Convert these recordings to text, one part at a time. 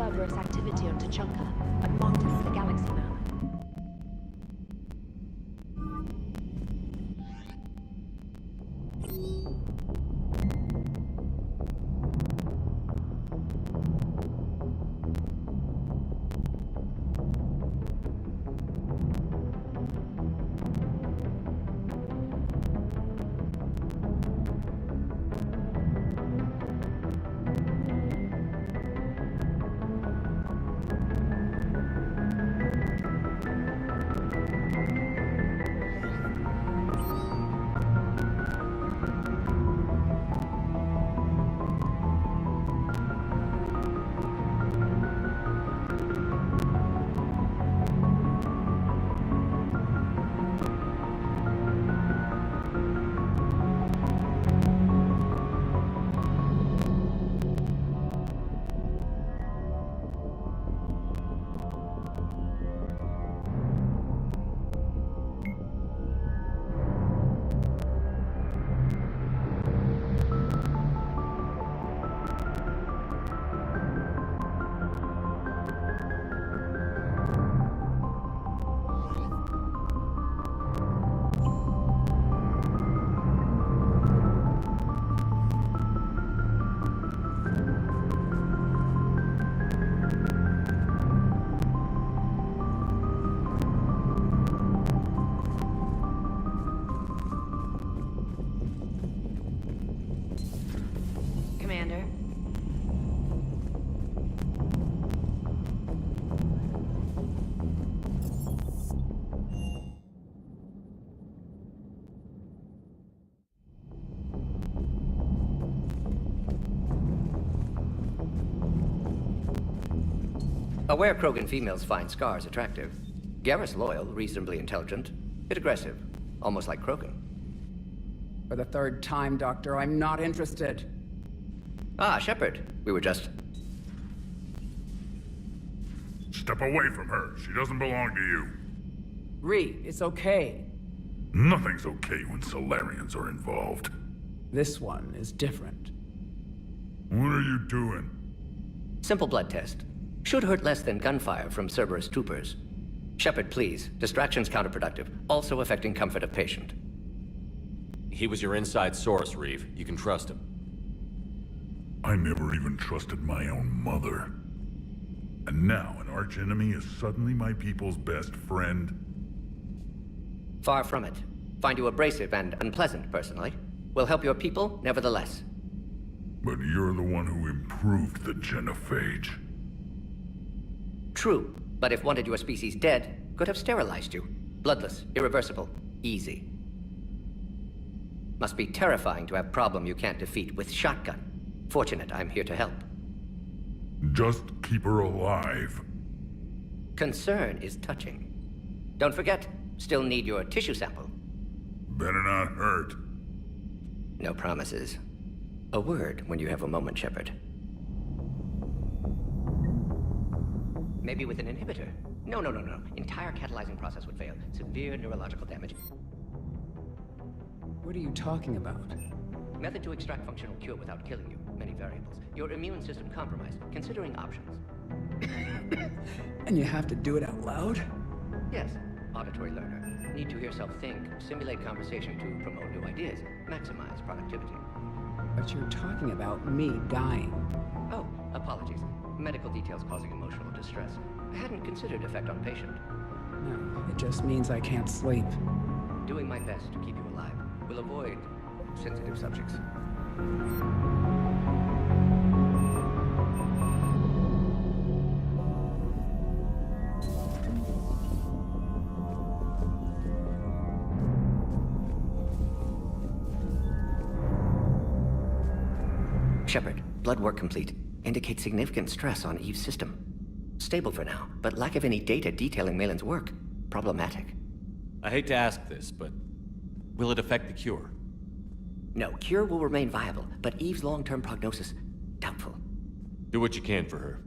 Cerberus activity on Tuchanka. I've marked it on the galaxy map. Commander. Aware Krogan females find scars attractive. Garrus loyal, reasonably intelligent, bit aggressive, almost like Krogan. For the third time, Doctor, I'm not interested. Ah, Shepard. We were just... Step away from her. She doesn't belong to you. Ree, it's okay. Nothing's okay when Solarians are involved. This one is different. What are you doing? Simple blood test. Should hurt less than gunfire from Cerberus troopers. Shepard, please. Distraction's counterproductive, also affecting comfort of patient. He was your inside source, Reeve. You can trust him. I never even trusted my own mother. And now an archenemy is suddenly my people's best friend? Far from it. Find you abrasive and unpleasant, personally. Will help your people, nevertheless. But you're the one who improved the genophage. True, but if wanted your species dead, could have sterilized you. Bloodless, irreversible, easy. Must be terrifying to have problem you can't defeat with shotgun. Fortunate I'm here to help. Just keep her alive. Concern is touching. Don't forget, still need your tissue sample. Better not hurt. No promises. A word when you have a moment, Shepard. Maybe with an inhibitor. No. Entire catalyzing process would fail. Severe neurological damage. What are you talking about? Method to extract functional cure without killing you. Many variables. Your immune system compromised. Considering options. And you have to do it out loud? Yes. Auditory learner. Need to hear self think. Simulate conversation to promote new ideas. Maximize productivity. But you're talking about me dying. Oh, apologies. Medical details causing emotional distress. I hadn't considered effect on patient. No, it just means I can't sleep. Doing my best to keep you alive. Will avoid sensitive subjects. Shepard, blood work complete. Indicates significant stress on Eve's system. Stable for now, but lack of any data detailing Malin's work. Problematic. I hate to ask this, but will it affect the cure? No, cure will remain viable, but Eve's long-term prognosis, doubtful. Do what you can for her.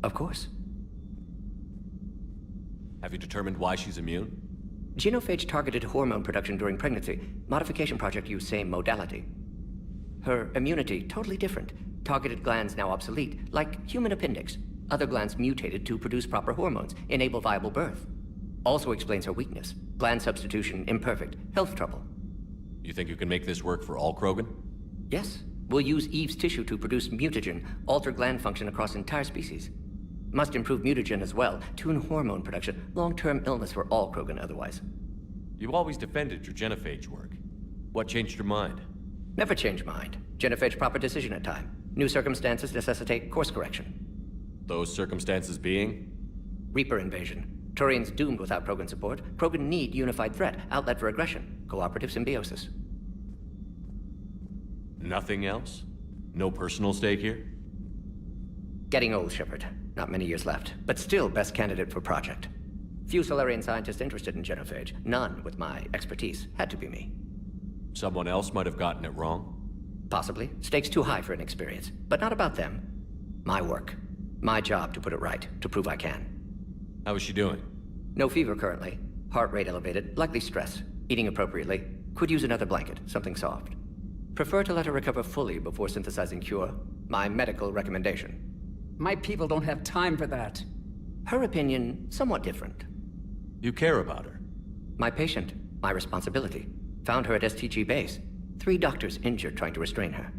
Of course. Have you determined why she's immune? Genophage targeted hormone production during pregnancy. Modification project used same modality. Her immunity, totally different. Targeted glands now obsolete, like human appendix. Other glands mutated to produce proper hormones, enable viable birth. Also explains her weakness. Gland substitution imperfect. Health trouble. You think you can make this work for all Krogan? Yes. We'll use Eve's tissue to produce mutagen, alter gland function across entire species. Must improve mutagen as well, tune hormone production, long-term illness for all Krogan otherwise. You've always defended your genophage work. What changed your mind? Never change mind. Genophage proper decision at time. New circumstances necessitate course correction. Those circumstances being? Reaper invasion. Turian's doomed without Krogan support. Krogan need unified threat, outlet for aggression, cooperative symbiosis. Nothing else? No personal stake here? Getting old, Shepard. Not many years left, but still best candidate for project. Few Solarian scientists interested in genophage. None with my expertise. Had to be me. Someone else might have gotten it wrong? Possibly. Stakes too high for inexperience. But not about them. My work. My job to put it right, to prove I can. How is she doing? No fever currently. Heart rate elevated, likely stress. Eating appropriately. Could use another blanket, something soft. Prefer to let her recover fully before synthesizing cure. My medical recommendation. My people don't have time for that. Her opinion, somewhat different. You care about her? My patient, my responsibility. Found her at STG base. 3 doctors injured trying to restrain her.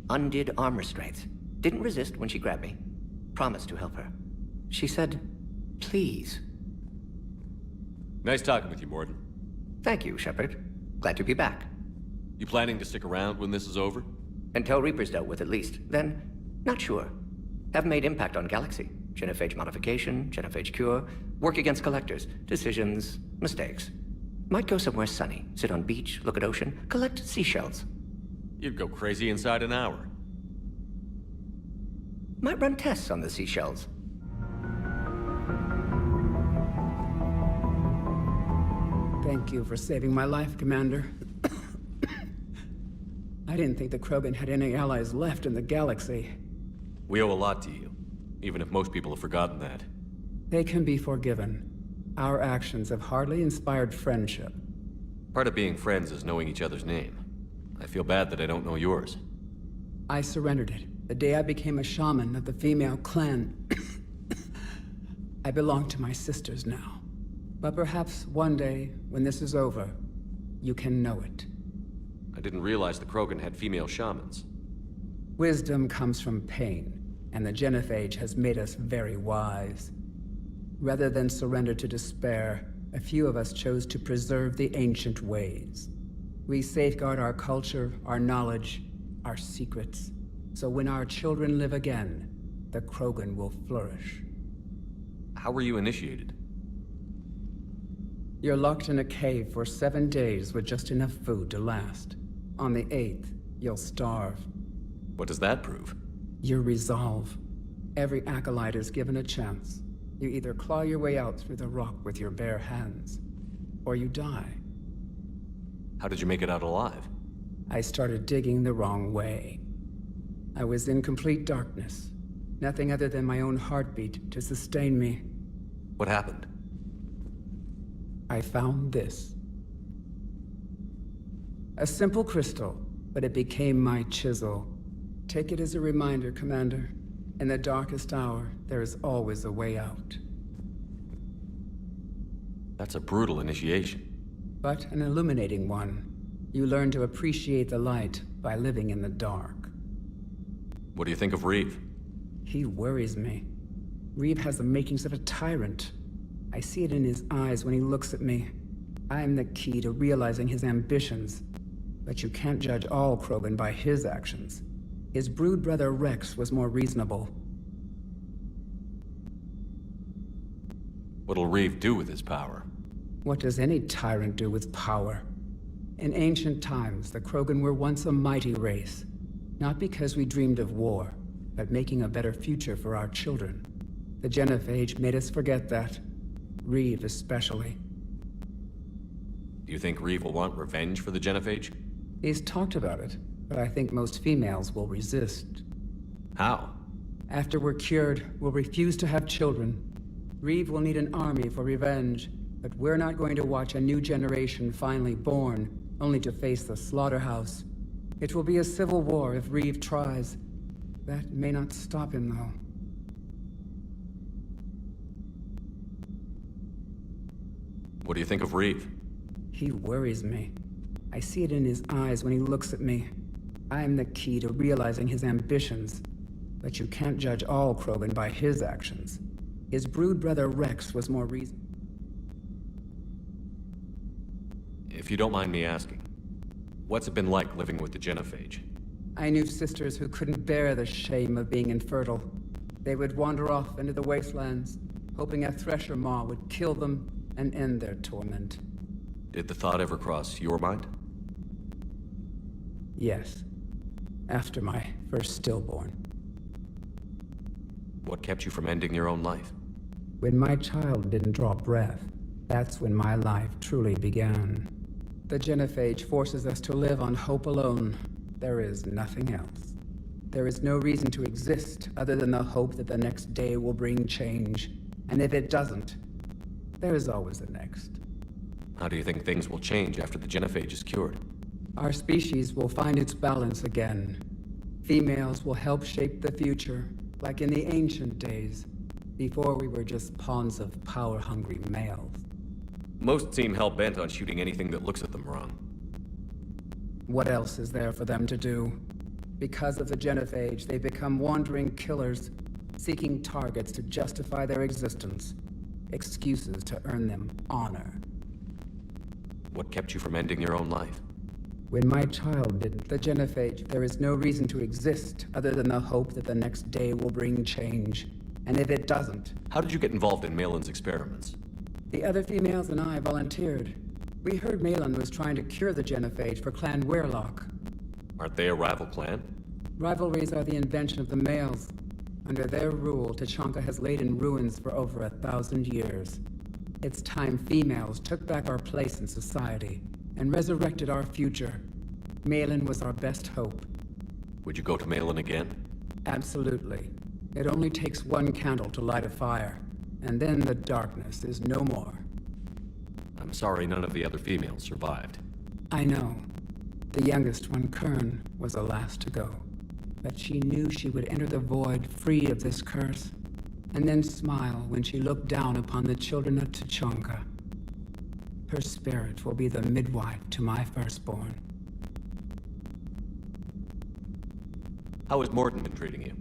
Undid arm restraints. Didn't resist when she grabbed me. Promised to help her. She said, please. Nice talking with you, Morden. Thank you, Shepard. Glad to be back. You planning to stick around when this is over? Until Reaper's dealt with at least. Then, not sure. Have made impact on Galaxy. Genophage modification, genophage cure, work against collectors, decisions, mistakes. Might go somewhere sunny, sit on beach, look at ocean, collect seashells. You'd go crazy inside an hour. Might run tests on the seashells. Thank you for saving my life, Commander. I didn't think the Krogan had any allies left in the galaxy. We owe a lot to you, even if most people have forgotten that. They can be forgiven. Our actions have hardly inspired friendship. Part of being friends is knowing each other's name. I feel bad that I don't know yours. I surrendered it the day I became a shaman of the female clan. I belong to my sisters now. But perhaps one day, when this is over, you can know it. I didn't realize the Krogan had female shamans. Wisdom comes from pain, and the genophage has made us very wise. Rather than surrender to despair, a few of us chose to preserve the ancient ways. We safeguard our culture, our knowledge, our secrets. So when our children live again, the Krogan will flourish. How were you initiated? You're locked in a cave for 7 days with just enough food to last. On the 8th, you'll starve. What does that prove? Your resolve. Every acolyte is given a chance. You either claw your way out through the rock with your bare hands, or you die. How did you make it out alive? I started digging the wrong way. I was in complete darkness. Nothing other than my own heartbeat to sustain me. What happened? I found this. A simple crystal, but it became my chisel. Take it as a reminder, Commander. In the darkest hour, there is always a way out. That's a brutal initiation. But an illuminating one. You learn to appreciate the light by living in the dark. What do you think of Reeve? He worries me. Reeve has the makings of a tyrant. I see it in his eyes when he looks at me. I am the key to realizing his ambitions. But you can't judge all Krogan by his actions. His brood brother Rex was more reasonable. What'll Reeve do with his power? What does any tyrant do with power? In ancient times, the Krogan were once a mighty race. Not because we dreamed of war, but making a better future for our children. The genophage made us forget that. Reeve especially. Do you think Reeve will want revenge for the genophage? He's talked about it, but I think most females will resist. How? After we're cured, we'll refuse to have children. Reeve will need an army for revenge, but we're not going to watch a new generation finally born, only to face the slaughterhouse. It will be a civil war if Reeve tries. That may not stop him, though. What do you think of Reeve? He worries me. I see it in his eyes when he looks at me. I'm the key to realizing his ambitions. But you can't judge all Krogan by his actions. His brood brother Rex was more reason. If you don't mind me asking, what's it been like living with the Genophage? I knew sisters who couldn't bear the shame of being infertile. They would wander off into the wastelands, hoping a thresher maw would kill them and end their torment. Did the thought ever cross your mind? Yes. After my first stillborn. What kept you from ending your own life? When my child didn't draw breath, that's when my life truly began. The Genophage forces us to live on hope alone. There is nothing else. There is no reason to exist other than the hope that the next day will bring change. And if it doesn't, there is always the next. How do you think things will change after the Genophage is cured? Our species will find its balance again. Females will help shape the future, like in the ancient days, before we were just pawns of power-hungry males. Most seem hell-bent on shooting anything that looks at them wrong. What else is there for them to do? Because of the Genophage, they become wandering killers, seeking targets to justify their existence. Excuses to earn them honor. What kept you from ending your own life? When my child did the Genophage, there is no reason to exist other than the hope that the next day will bring change. And if it doesn't... How did you get involved in Malin's experiments? The other females and I volunteered. We heard Malin was trying to cure the Genophage for Clan Weirlock. Aren't they a rival clan? Rivalries are the invention of the males. Under their rule, Tachanka has laid in ruins for over 1,000 years. It's time females took back our place in society and resurrected our future. Malin was our best hope. Would you go to Malin again? Absolutely. It only takes one candle to light a fire, and then the darkness is no more. I'm sorry none of the other females survived. I know. The youngest one, Kern, was the last to go. But she knew she would enter the void free of this curse, and then smile when she looked down upon the children of Tachanka. Her spirit will be the midwife to my firstborn. How has Morton been treating you?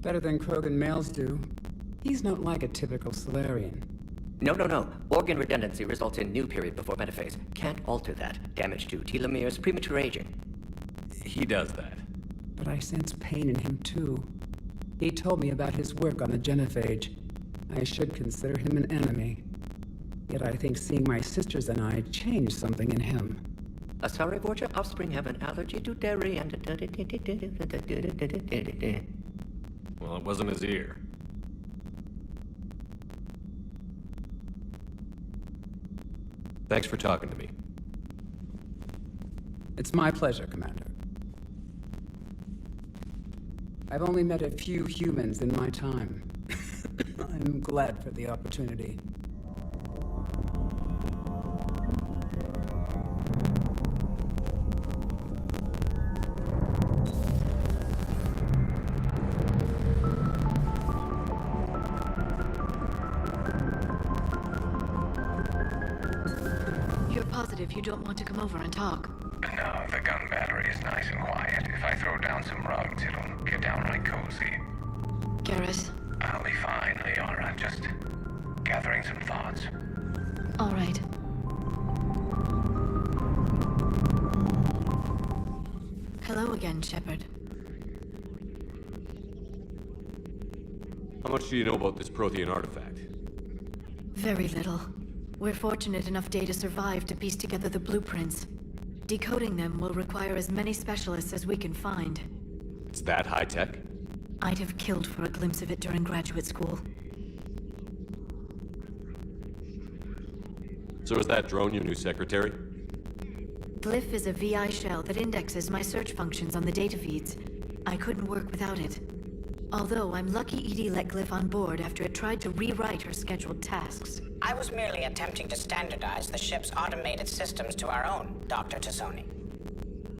Better than Krogan males do. He's not like a typical Solarian. No. Organ redundancy results in new period before metaphase. Can't alter that. Damage to telomeres, premature aging. He does that. But I sense pain in him too. He told me about his work on the Genophage. I should consider him an enemy. Yet I think seeing my sisters and I changed something in him. Sorry, Borgia, offspring have an allergy to dairy and... Well, it wasn't his ear. Thanks for talking to me. It's my pleasure, Commander. I've only met a few humans in my time. I'm glad for the opportunity. You're positive you don't want to come over and talk? No, the gun battery is nice and quiet. If I throw down some rugs, it'll get downright cozy. Garrus? I'll be fine, Liara. Just gathering some thoughts. All right. Hello again, Shepard. How much do you know about this Prothean artifact? Very little. We're fortunate enough Day to survive to piece together the blueprints. Decoding them will require as many specialists as we can find. It's that high-tech? I'd have killed for a glimpse of it during graduate school. So is that drone your new secretary? Glyph is a VI shell that indexes my search functions on the data feeds. I couldn't work without it. Although I'm lucky Edie let Glyph on board after it tried to rewrite her scheduled tasks. I was merely attempting to standardize the ship's automated systems to our own, Dr. Tassoni.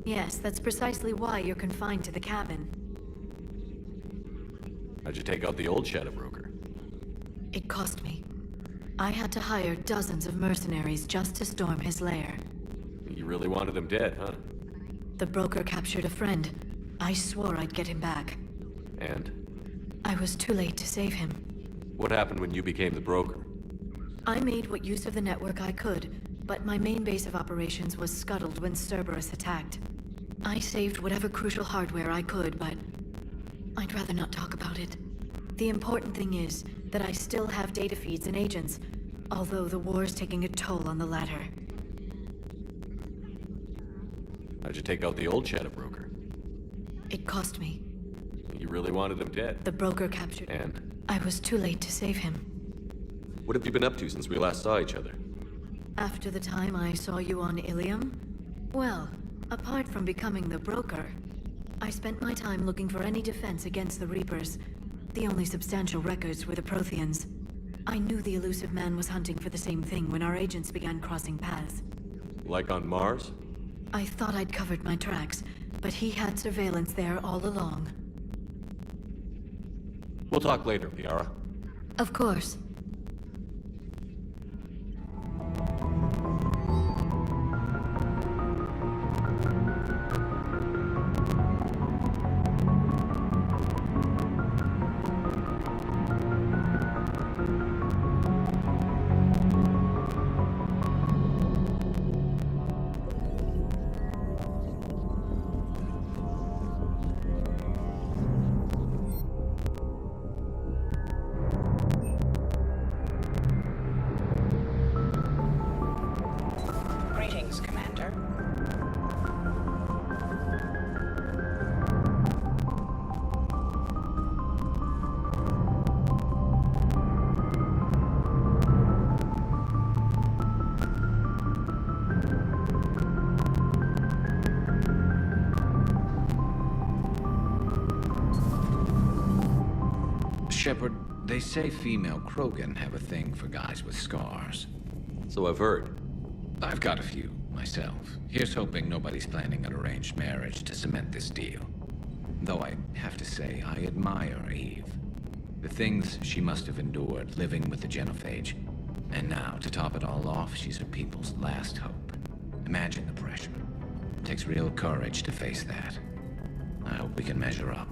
Yes, that's precisely why you're confined to the cabin. How'd you take out the old shadow broker? It cost me. I had to hire dozens of mercenaries just to storm his lair. You really wanted him dead, huh? The broker captured a friend. I swore I'd get him back. And? I was too late to save him. What happened when you became the broker? I made what use of the network I could, but my main base of operations was scuttled when Cerberus attacked. I saved whatever crucial hardware I could, but I'd rather not talk about it. The important thing is that I still have data feeds and agents, although the war's taking a toll on the latter. How'd you take out the old shadow broker? It cost me. You really wanted him dead. The broker captured... And? I was too late to save him. What have you been up to since we last saw each other? After the time I saw you on Ilium? Well, apart from becoming the broker, I spent my time looking for any defense against the Reapers. The only substantial records were the Protheans. I knew the elusive man was hunting for the same thing when our agents began crossing paths. Like on Mars? I thought I'd covered my tracks, but he had surveillance there all along. We'll talk later, Liara. Of course. Greetings, Commander. Shepard, they say female Krogan have a thing for guys with scars. So I've heard. I've got a few, myself. Here's hoping nobody's planning an arranged marriage to cement this deal. Though I have to say, I admire Eve. The things she must have endured living with the Genophage. And now, to top it all off, she's her people's last hope. Imagine the pressure. It takes real courage to face that. I hope we can measure up.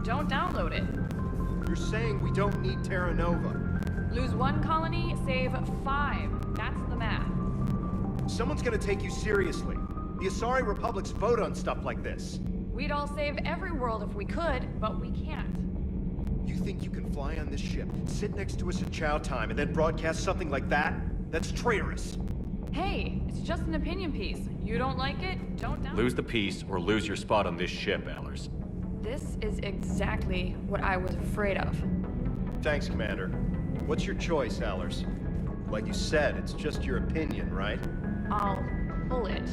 Don't download it. You're saying we don't need Terra Nova. Lose one colony, save 5. That's the math. Someone's gonna take you seriously. The Asari Republics vote on stuff like this. We'd all save every world if we could, but we can't. You think you can fly on this ship, sit next to us at chow time, and then broadcast something like that? That's traitorous. Hey, it's just an opinion piece. You don't like it? Don't download it. Lose the peace or lose your spot on this ship, Allers. This is exactly what I was afraid of. Thanks, Commander. What's your choice, Allers? Like you said, it's just your opinion, right? I'll pull it.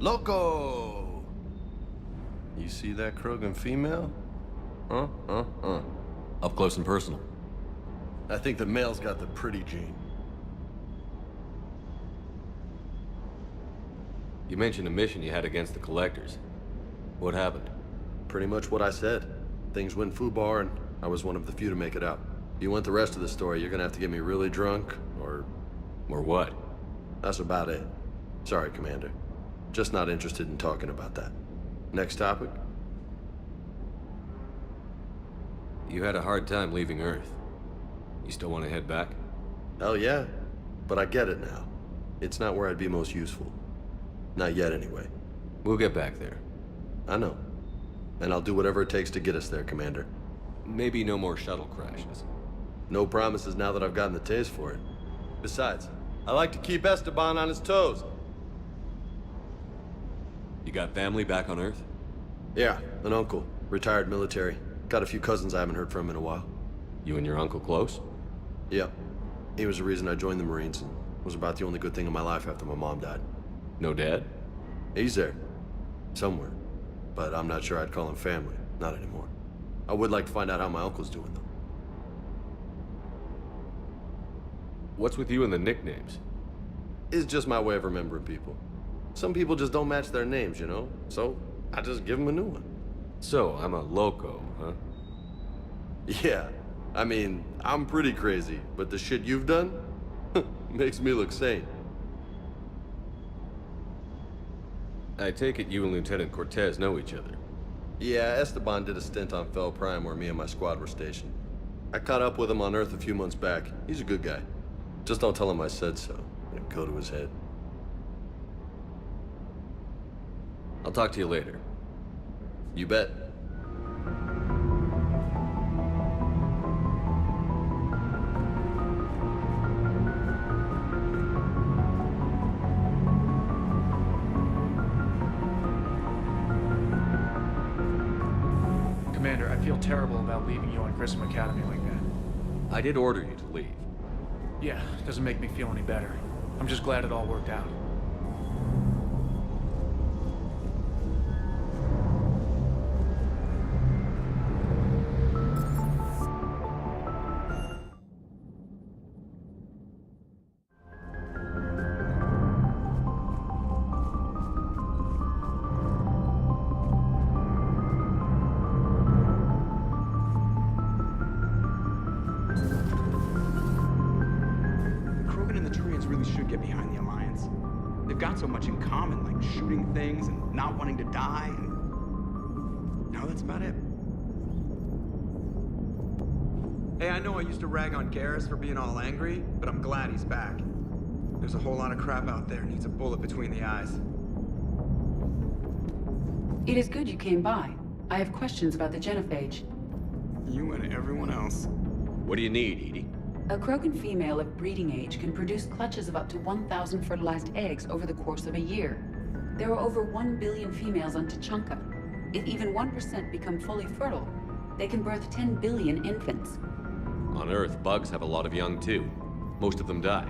Loco! You see that Krogan female? Up close and personal. I think the male's got the pretty gene. You mentioned a mission you had against the Collectors. What happened? Pretty much what I said. Things went foobar, and I was one of the few to make it out. If you want the rest of the story, you're gonna have to get me really drunk, or... Or what? That's about it. Sorry, Commander. Just not interested in talking about that. Next topic? You had a hard time leaving Earth. You still want to head back? Hell yeah. But I get it now. It's not where I'd be most useful. Not yet, anyway. We'll get back there. I know. And I'll do whatever it takes to get us there, Commander. Maybe no more shuttle crashes. No promises now that I've gotten the taste for it. Besides, I like to keep Esteban on his toes. You got family back on Earth? Yeah, an uncle. Retired military. Got a few cousins I haven't heard from in a while. You and your uncle close? Yep. He was the reason I joined the Marines and was about the only good thing in my life after my mom died. No dad? He's there. Somewhere. But I'm not sure I'd call him family. Not anymore. I would like to find out how my uncle's doing, though. What's with you and the nicknames? It's just my way of remembering people. Some people just don't match their names, you know? So, I just give them a new one. So, I'm a loco, huh? Yeah. I mean, I'm pretty crazy, but the shit you've done makes me look sane. I take it you and Lieutenant Cortez know each other. Yeah, Esteban did a stint on Fel Prime where me and my squad were stationed. I caught up with him on Earth a few months back. He's a good guy. Just don't tell him I said so. It'll go to his head. I'll talk to you later. You bet. Commander, I feel terrible about leaving you on Grissom Academy like that. I did order you to leave. Yeah, doesn't make me feel any better. I'm just glad it all worked out. So much in common, like shooting things and not wanting to die, and no, that's about it. Hey, I know I used to rag on Garrus for being all angry, but I'm glad he's back. There's a whole lot of crap out there needs a bullet between the eyes. It is good you came by. I have questions about the genophage. You and everyone else. What do you need, Edie? A Krogan female of breeding age can produce clutches of up to 1,000 fertilized eggs over the course of a year. There are over 1 billion females on Tachanka. If even 1% become fully fertile, they can birth 10 billion infants. On Earth, bugs have a lot of young too. Most of them die.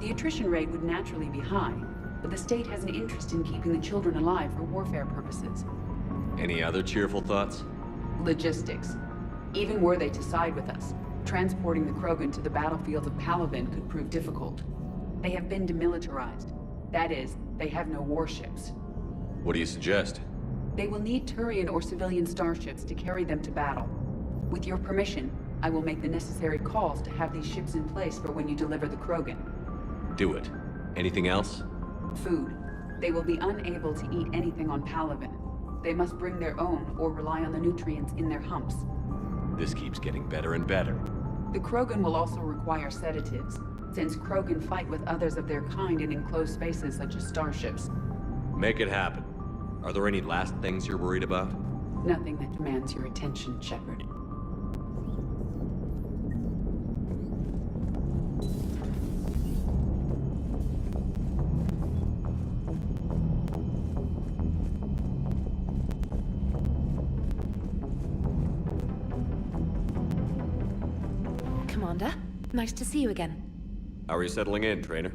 The attrition rate would naturally be high, but the state has an interest in keeping the children alive for warfare purposes. Any other cheerful thoughts? Logistics. Even were they to side with us, transporting the Krogan to the battlefields of Palaven could prove difficult. They have been demilitarized. That is, they have no warships. What do you suggest? They will need Turian or civilian starships to carry them to battle. With your permission, I will make the necessary calls to have these ships in place for when you deliver the Krogan. Do it. Anything else? Food. They will be unable to eat anything on Palaven. They must bring their own or rely on the nutrients in their humps. This keeps getting better and better. The Krogan will also require sedatives, since Krogan fight with others of their kind in enclosed spaces such as starships. Make it happen. Are there any last things you're worried about? Nothing that demands your attention, Shepard. Commander, nice to see you again. How are you settling in, trainer?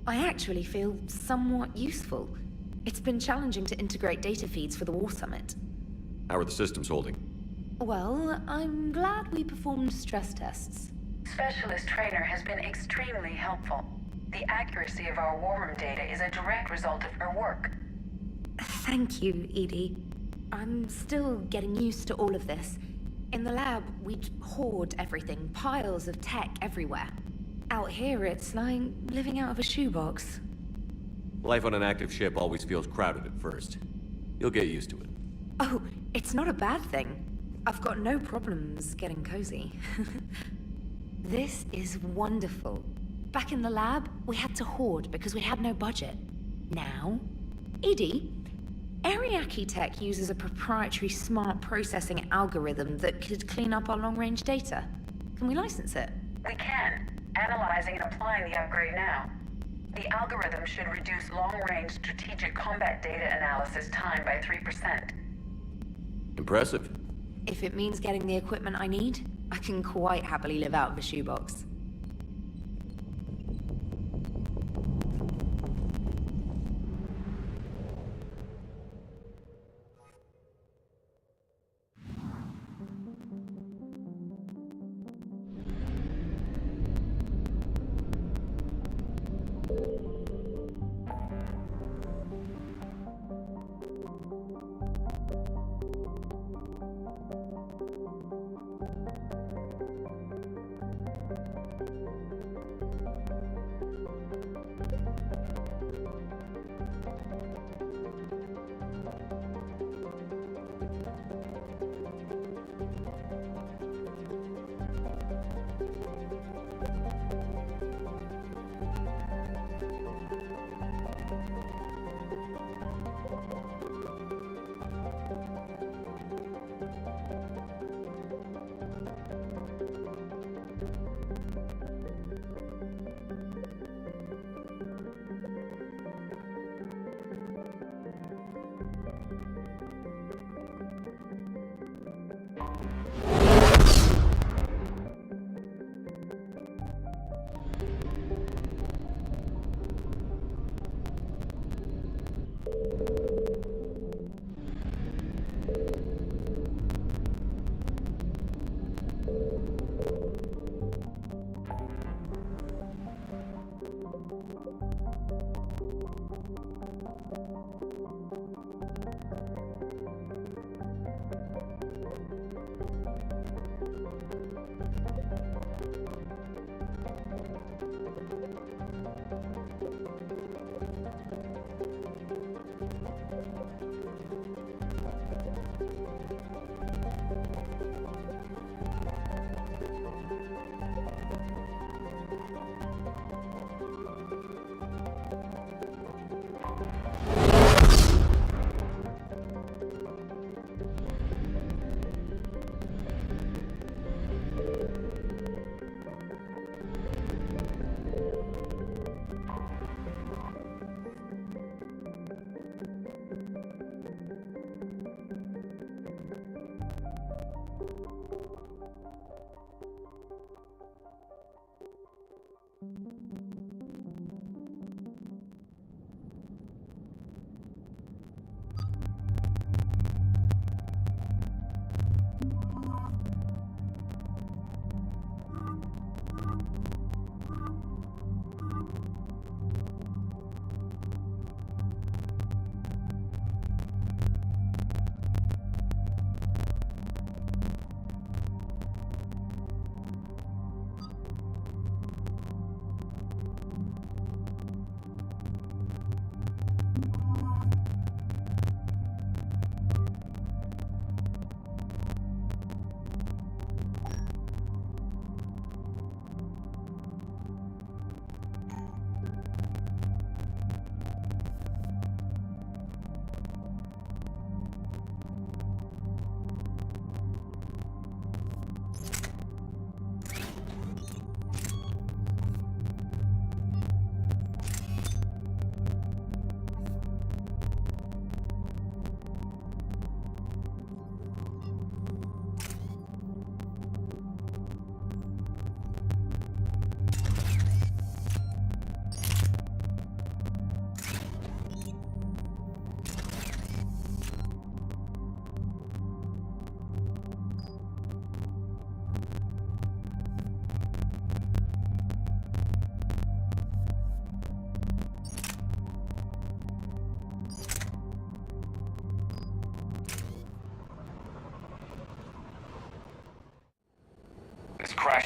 I actually feel somewhat useful. It's been challenging to integrate data feeds for the War Summit. How are the systems holding? Well, I'm glad we performed stress tests. Specialist Trainer has been extremely helpful. The accuracy of our war room data is a direct result of her work. Thank you, Edie. I'm still getting used to all of this. In the lab, we'd hoard everything, piles of tech everywhere. Out here, it's like living out of a shoebox. Life on an active ship always feels crowded at first. You'll get used to it. Oh, it's not a bad thing. I've got no problems getting cozy. This is wonderful. Back in the lab, we had to hoard because we had no budget. Now, Edie, Ariake Tech uses a proprietary smart processing algorithm that could clean up our long-range data. Can we license it? We can. Analyzing and applying the upgrade now. The algorithm should reduce long-range strategic combat data analysis time by 3%. Impressive. If it means getting the equipment I need, I can quite happily live out of a shoebox.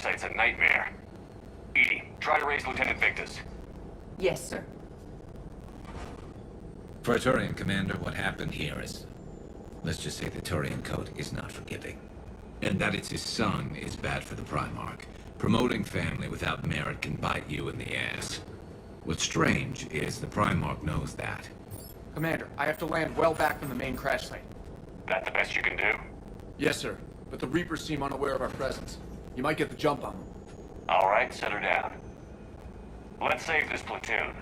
site's a nightmare. EDI, try to raise Lieutenant Victus. Yes, sir. For a Turian commander, what happened here is... let's just say the Turian code is not forgiving. And that it's his son is bad for the Primarch. Promoting family without merit can bite you in the ass. What's strange is the Primarch knows that. Commander, I have to land well back from the main crash site. That the best you can do? Yes, sir. But the Reapers seem unaware of our presence. You might get the jump on them. All right, set her down. Let's save this platoon.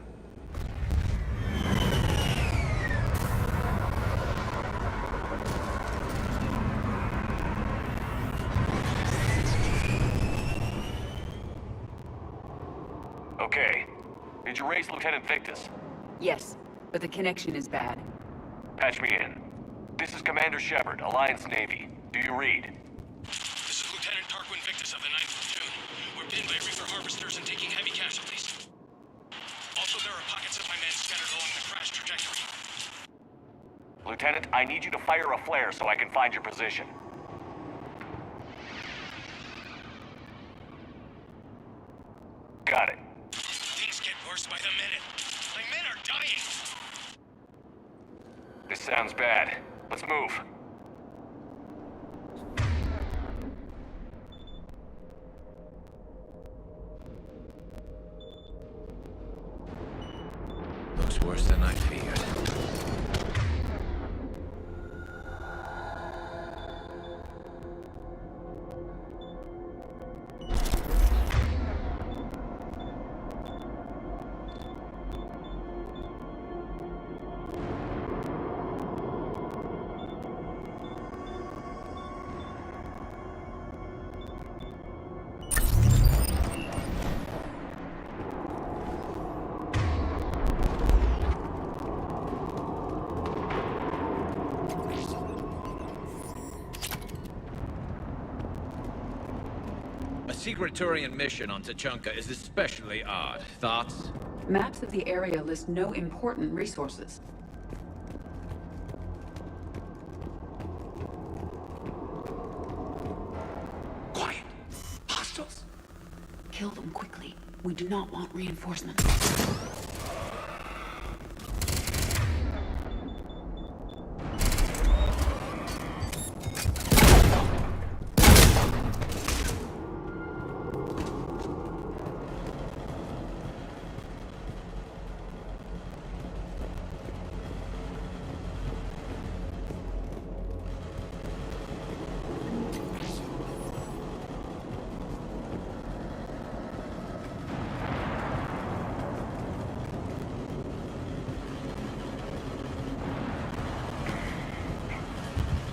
Okay. Did you raise Lieutenant Victus? Yes, but the connection is bad. Patch me in. This is Commander Shepard, Alliance Navy. Do you read? This is Lieutenant Tarquin Victus of the 9th Platoon. We're pinned by Reaper harvesters and taking heavy casualties. Also, there are pockets of my men scattered along the crash trajectory. Lieutenant, I need you to fire a flare so I can find your position. Got it. Things get worse by the minute. My men are dying. This sounds bad. Let's move. Looks worse than I feared. Secret Turian mission on Tachanka is especially odd. Thoughts? Maps of the area list no important resources. Quiet! Hostiles! Kill them quickly. We do not want reinforcements.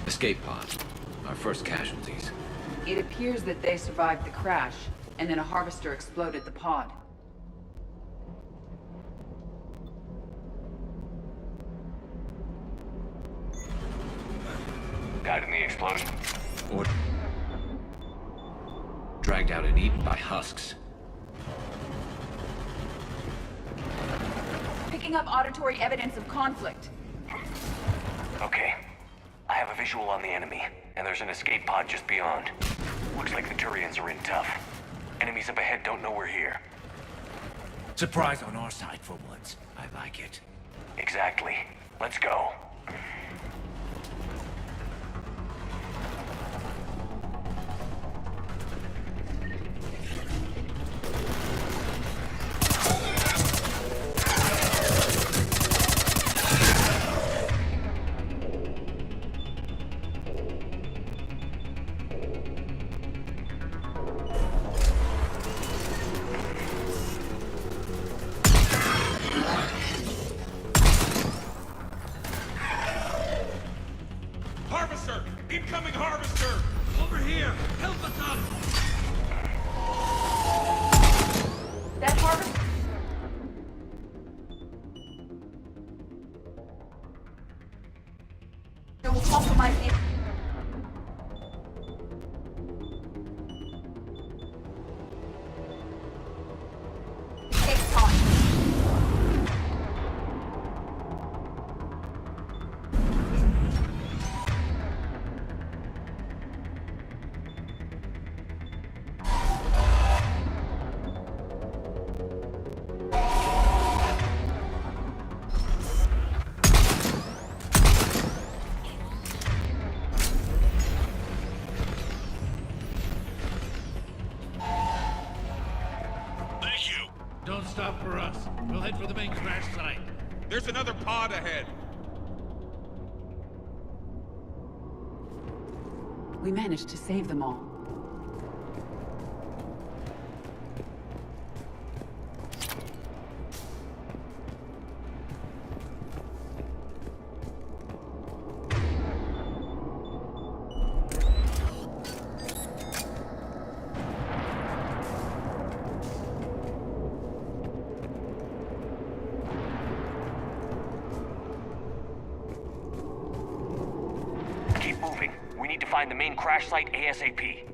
Escape pod. Our first casualties. It appears that they survived the crash, and then a harvester exploded the pod. Died in the explosion. Or dragged out and eaten by husks. Picking up auditory evidence of conflict. Okay. I have a visual on the enemy, and there's an escape pod just beyond. Looks like the Turians are in tough. Enemies up ahead don't know we're here. Surprise on our side for once. I like it. Exactly. Let's go. Don't stop for us. We'll head for the main crash site. There's another pod ahead. We managed to save them all. Find the main crash site ASAP.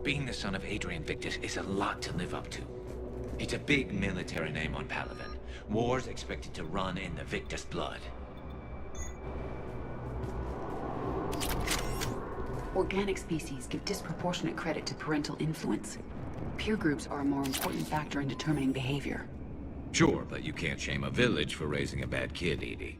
Being the son of Adrian Victus is a lot to live up to. It's a big military name on Palaven. War's expected to run in the Victus blood. Organic species give disproportionate credit to parental influence. Peer groups are a more important factor in determining behavior. Sure, but you can't shame a village for raising a bad kid, Edie.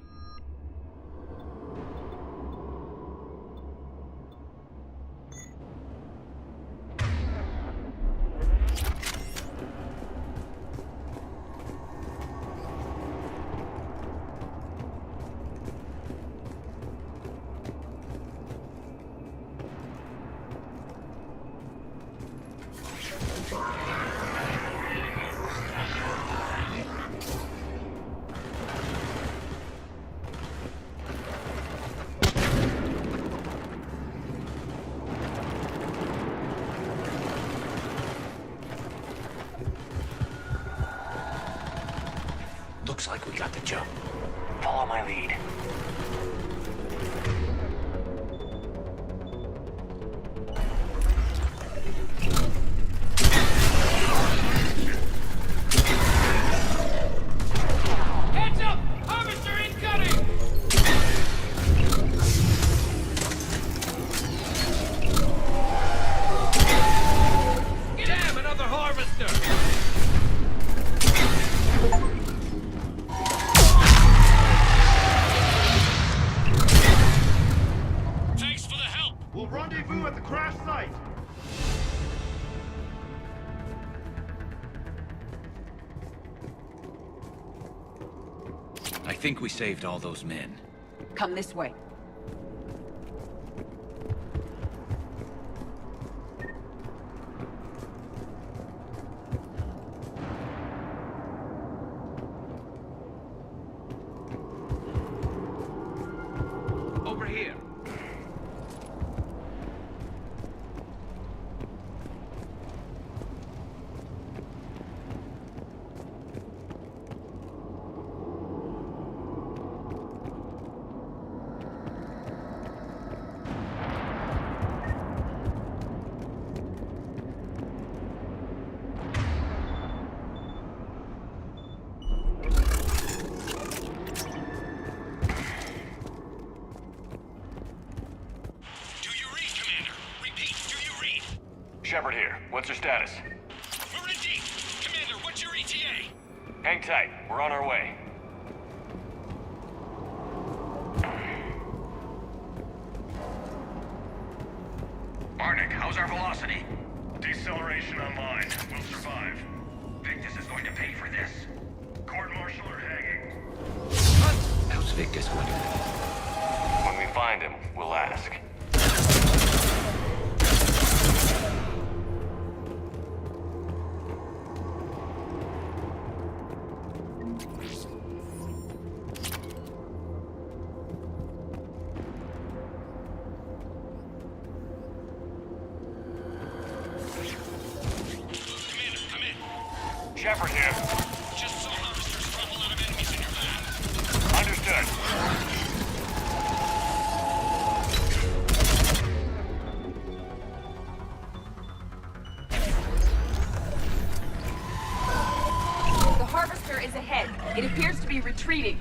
Looks like we got the jump. Follow my lead. Heads up! Harvester incoming! Damn, another harvester! We'll rendezvous at the crash site! I think we saved all those men. Come this way. Over here. Shepard here. What's your status? We're in deep. Commander, what's your ETA? Hang tight. We're on our way. Barnick, how's our velocity? Deceleration online. We'll survive. Victus is going to pay for this. Court-martial or hanging? How's Victus going to... When we find him, we'll ask. Shepard here. Just saw harvesters drop a lot of enemies in your lab. Understood. The harvester is ahead. It appears to be retreating.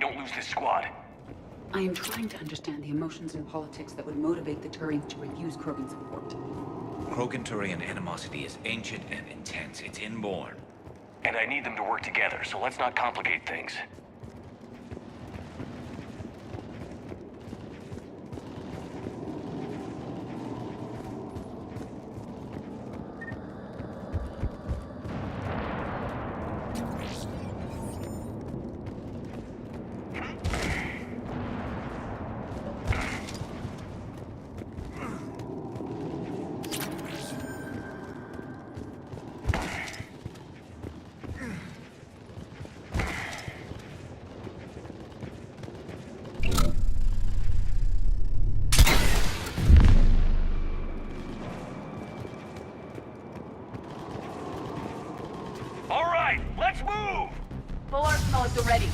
don't lose this squad. I am trying to understand the emotions and politics that would motivate the Turians to refuse Krogan support. Krogan-Turian animosity is ancient and intense. It's inborn. And I need them to work together, so let's not complicate things. All right, let's move! Full arsenal is ready.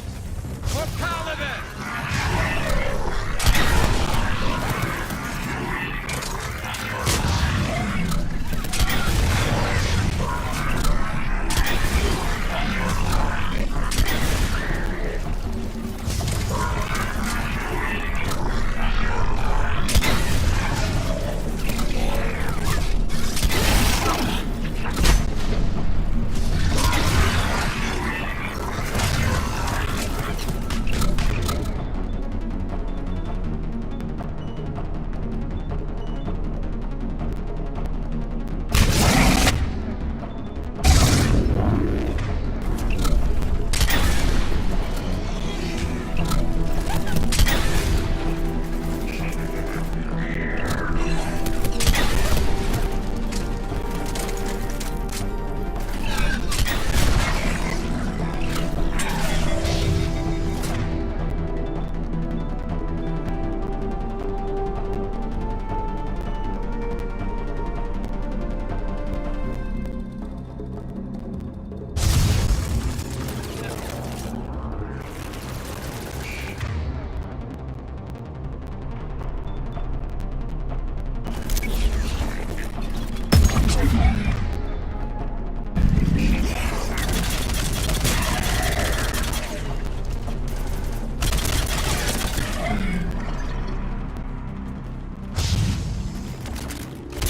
For Paladin!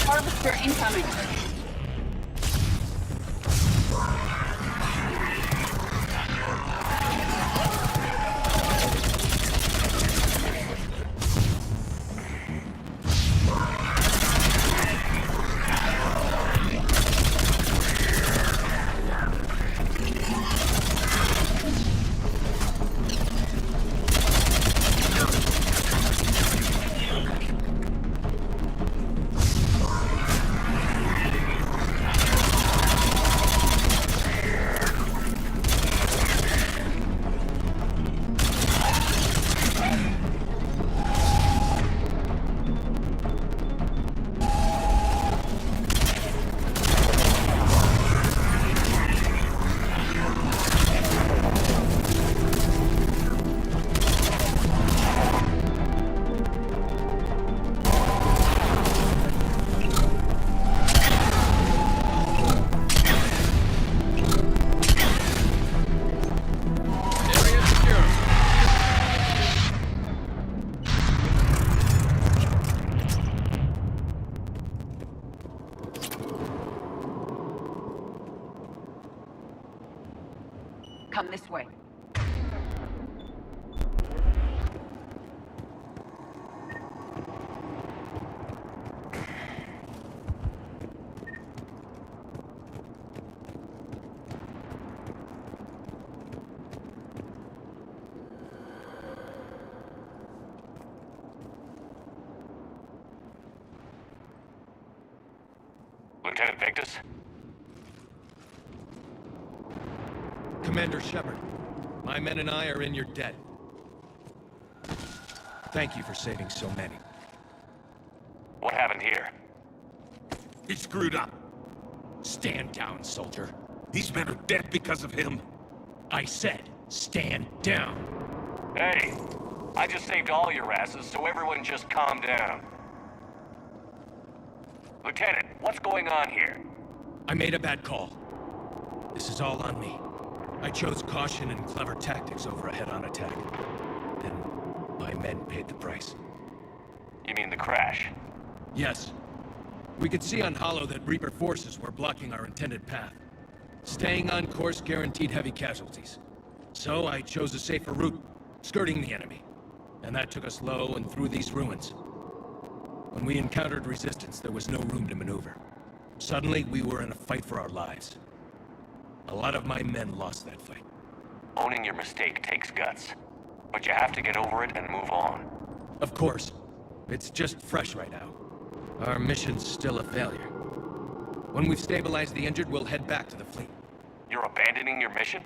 Harvester incoming. Come this way. Lieutenant Victus? Commander Shepard, my men and I are in your debt. Thank you for saving so many. What happened here? He screwed up. Stand down, soldier. These men are dead because of him. I said, stand down. Hey, I just saved all your asses, so everyone just calm down. Lieutenant, what's going on here? I made a bad call. This is all on me. I chose caution and clever tactics over a head-on attack. men paid the price. You mean the crash? Yes. We could see on Hollow that Reaper forces were blocking our intended path. Staying on course guaranteed heavy casualties. So I chose a safer route, skirting the enemy. And that took us low and through these ruins. When we encountered resistance, there was no room to maneuver. Suddenly, we were in a fight for our lives. A lot of my men lost that fight. Owning your mistake takes guts. But you have to get over it and move on. Of course. It's just fresh right now. Our mission's still a failure. When we've stabilized the injured, we'll head back to the fleet. You're abandoning your mission?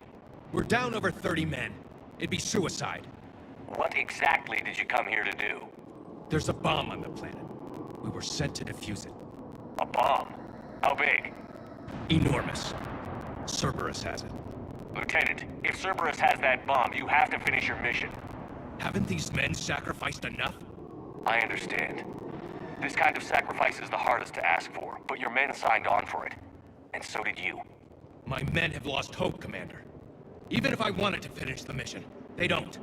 We're down over 30 men. It'd be suicide. What exactly did you come here to do? There's a bomb on the planet. We were sent to defuse it. A bomb? How big? Enormous. Cerberus has it. Lieutenant, if Cerberus has that bomb, you have to finish your mission. Haven't these men sacrificed enough? I understand. This kind of sacrifice is the hardest to ask for, but your men signed on for it. And so did you. My men have lost hope, Commander. Even if I wanted to finish the mission, they don't.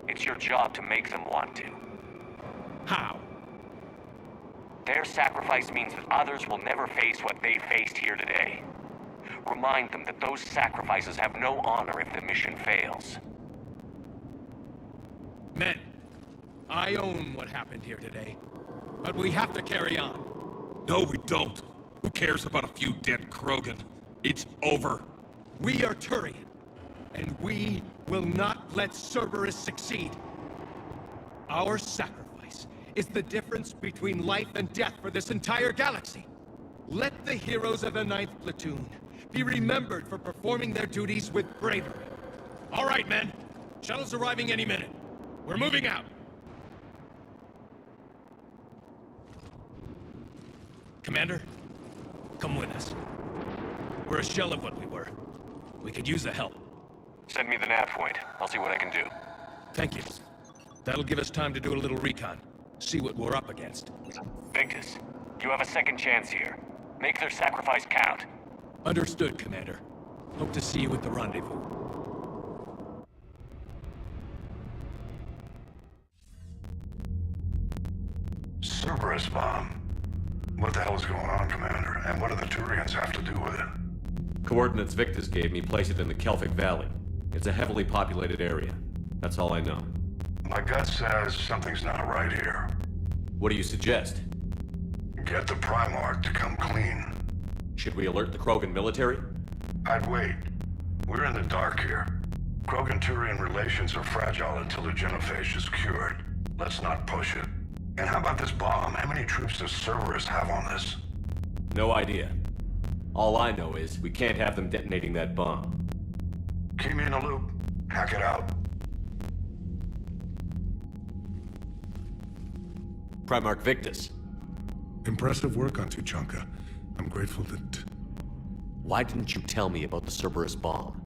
It's your job to make them want to. How? Their sacrifice means that others will never face what they faced here today. Remind them that those sacrifices have no honor if the mission fails. Men, I own what happened here today. But we have to carry on. No, we don't. Who cares about a few dead Krogan? It's over. We are Turian. And we will not let Cerberus succeed. Our sacrifice is the difference between life and death for this entire galaxy. Let the heroes of the 9th Platoon be remembered for performing their duties with bravery. All right, men. Shuttle's arriving any minute. We're moving out. Commander, come with us. We're a shell of what we were. We could use the help. Send me the nav point. I'll see what I can do. Thank you. That'll give us time to do a little recon. See what we're up against. Victus, you have a second chance here. Make their sacrifice count. Understood, Commander. Hope to see you at the rendezvous. Cerberus bomb. What the hell is going on, Commander? And what do the Turians have to do with it? Coordinates Victus gave me place it in the Kelphic Valley. It's a heavily populated area. That's all I know. My gut says something's not right here. What do you suggest? Get the Primarch to come clean. Should we alert the Krogan military? I'd wait. We're in the dark here. Krogan-Turian relations are fragile until the genophage is cured. Let's not push it. And how about this bomb? How many troops does Cerberus have on this? No idea. All I know is we can't have them detonating that bomb. Keep me in the loop. Hack it out. Primarch Victus. Impressive work on Tuchanka. I'm grateful that... Why didn't you tell me about the Cerberus bomb?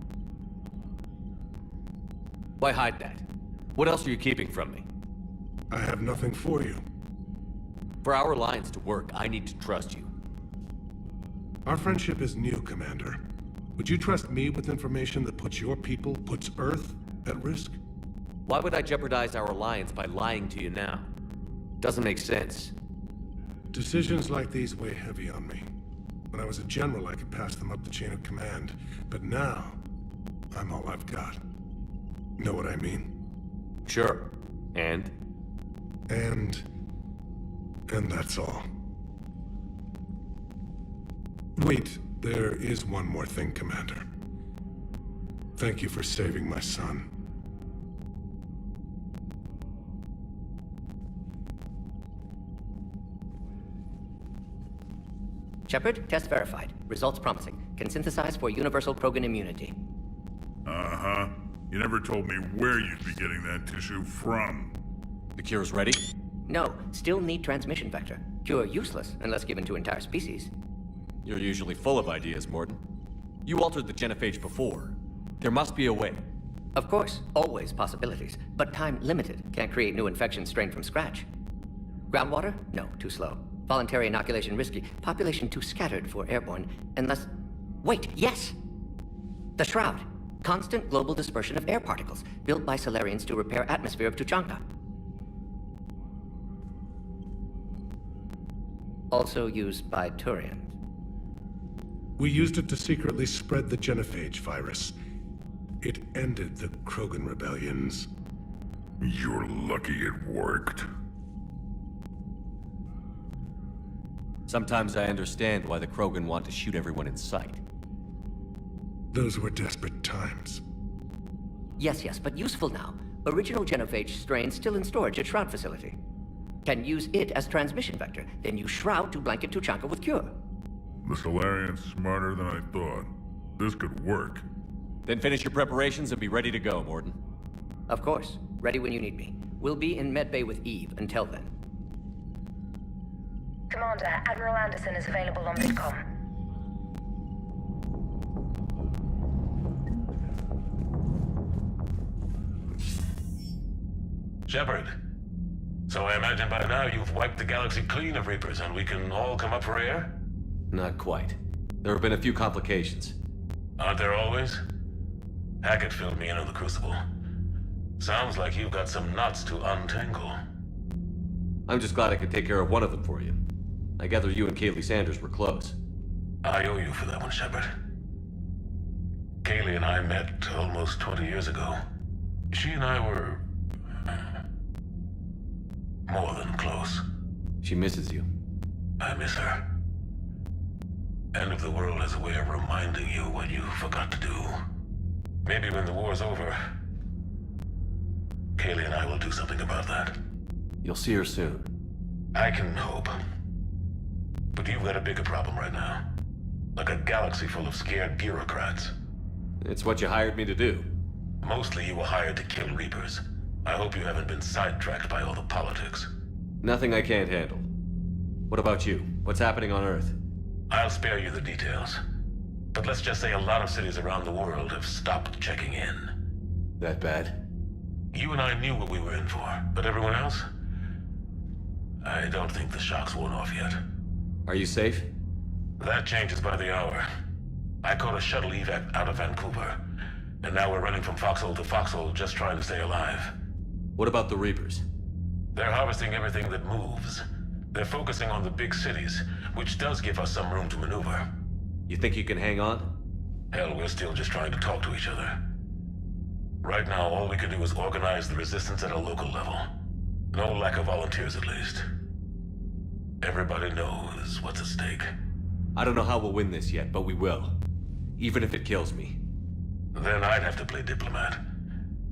Why hide that? What else are you keeping from me? I have nothing for you. For our alliance to work, I need to trust you. Our friendship is new, Commander. Would you trust me with information that puts your people, puts Earth, at risk? Why would I jeopardize our alliance by lying to you now? Doesn't make sense. Decisions like these weigh heavy on me. When I was a general, I could pass them up the chain of command. But now, I'm all I've got. Know what I mean? Sure. And that's all. Wait, there is one more thing, Commander. Thank you for saving my son. Shepard, test verified. Results promising. Can synthesize for universal Krogan immunity. Uh-huh. You never told me where you'd be getting that tissue from. The cure's ready? No, still need transmission vector. Cure useless unless given to entire species. You're usually full of ideas, Morton. You altered the genophage before. There must be a way. Of course, always possibilities, but time limited. Can't create new infection strain from scratch. Groundwater? No, too slow. Voluntary inoculation risky. Population too scattered for airborne, unless... Wait, yes! The Shroud. Constant global dispersion of air particles, built by Solarians to repair atmosphere of Tuchanka. Also used by Turians. We used it to secretly spread the genophage virus. It ended the Krogan rebellions. You're lucky it worked. Sometimes I understand why the Krogan want to shoot everyone in sight. Those were desperate times. Yes, but useful now. Original genophage strain still in storage at Shroud facility. Can use it as transmission vector, then use Shroud to blanket Tuchanka with cure. The Solarian's smarter than I thought. This could work. Then finish your preparations and be ready to go, Morden. Of course. Ready when you need me. We'll be in medbay with Eve until then. Commander, Admiral Anderson is available on VidCom. Shepard. So I imagine by now you've wiped the galaxy clean of Reapers and we can all come up for air? Not quite. There have been a few complications. Aren't there always? Hackett filled me in on the Crucible. Sounds like you've got some knots to untangle. I'm just glad I could take care of one of them for you. I gather you and Kaylee Sanders were close. I owe you for that one, Shepard. Kaylee and I met almost 20 years ago. She and I were... more than close. She misses you. I miss her. And if the world has a way of reminding you what you forgot to do, maybe when the war's over, Kaylee and I will do something about that. You'll see her soon. I can hope. But you've got a bigger problem right now. Like a galaxy full of scared bureaucrats. It's what you hired me to do. Mostly you were hired to kill Reapers. I hope you haven't been sidetracked by all the politics. Nothing I can't handle. What about you? What's happening on Earth? I'll spare you the details. But let's just say a lot of cities around the world have stopped checking in. That bad? You and I knew what we were in for, but everyone else? I don't think the shock's worn off yet. Are you safe? That changes by the hour. I caught a shuttle evac out of Vancouver, and now we're running from foxhole to foxhole just trying to stay alive. What about the Reapers? They're harvesting everything that moves. They're focusing on the big cities, which does give us some room to maneuver. You think you can hang on? Hell, we're still just trying to talk to each other. Right now, all we can do is organize the resistance at a local level. No lack of volunteers, at least. Everybody knows what's at stake. I don't know how we'll win this yet, but we will. Even if it kills me. Then I'd have to play diplomat.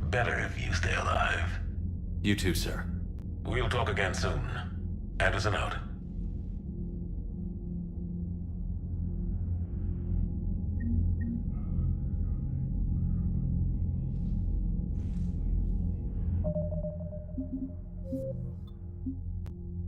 Better if you stay alive. You too, sir. We'll talk again soon. Anderson out.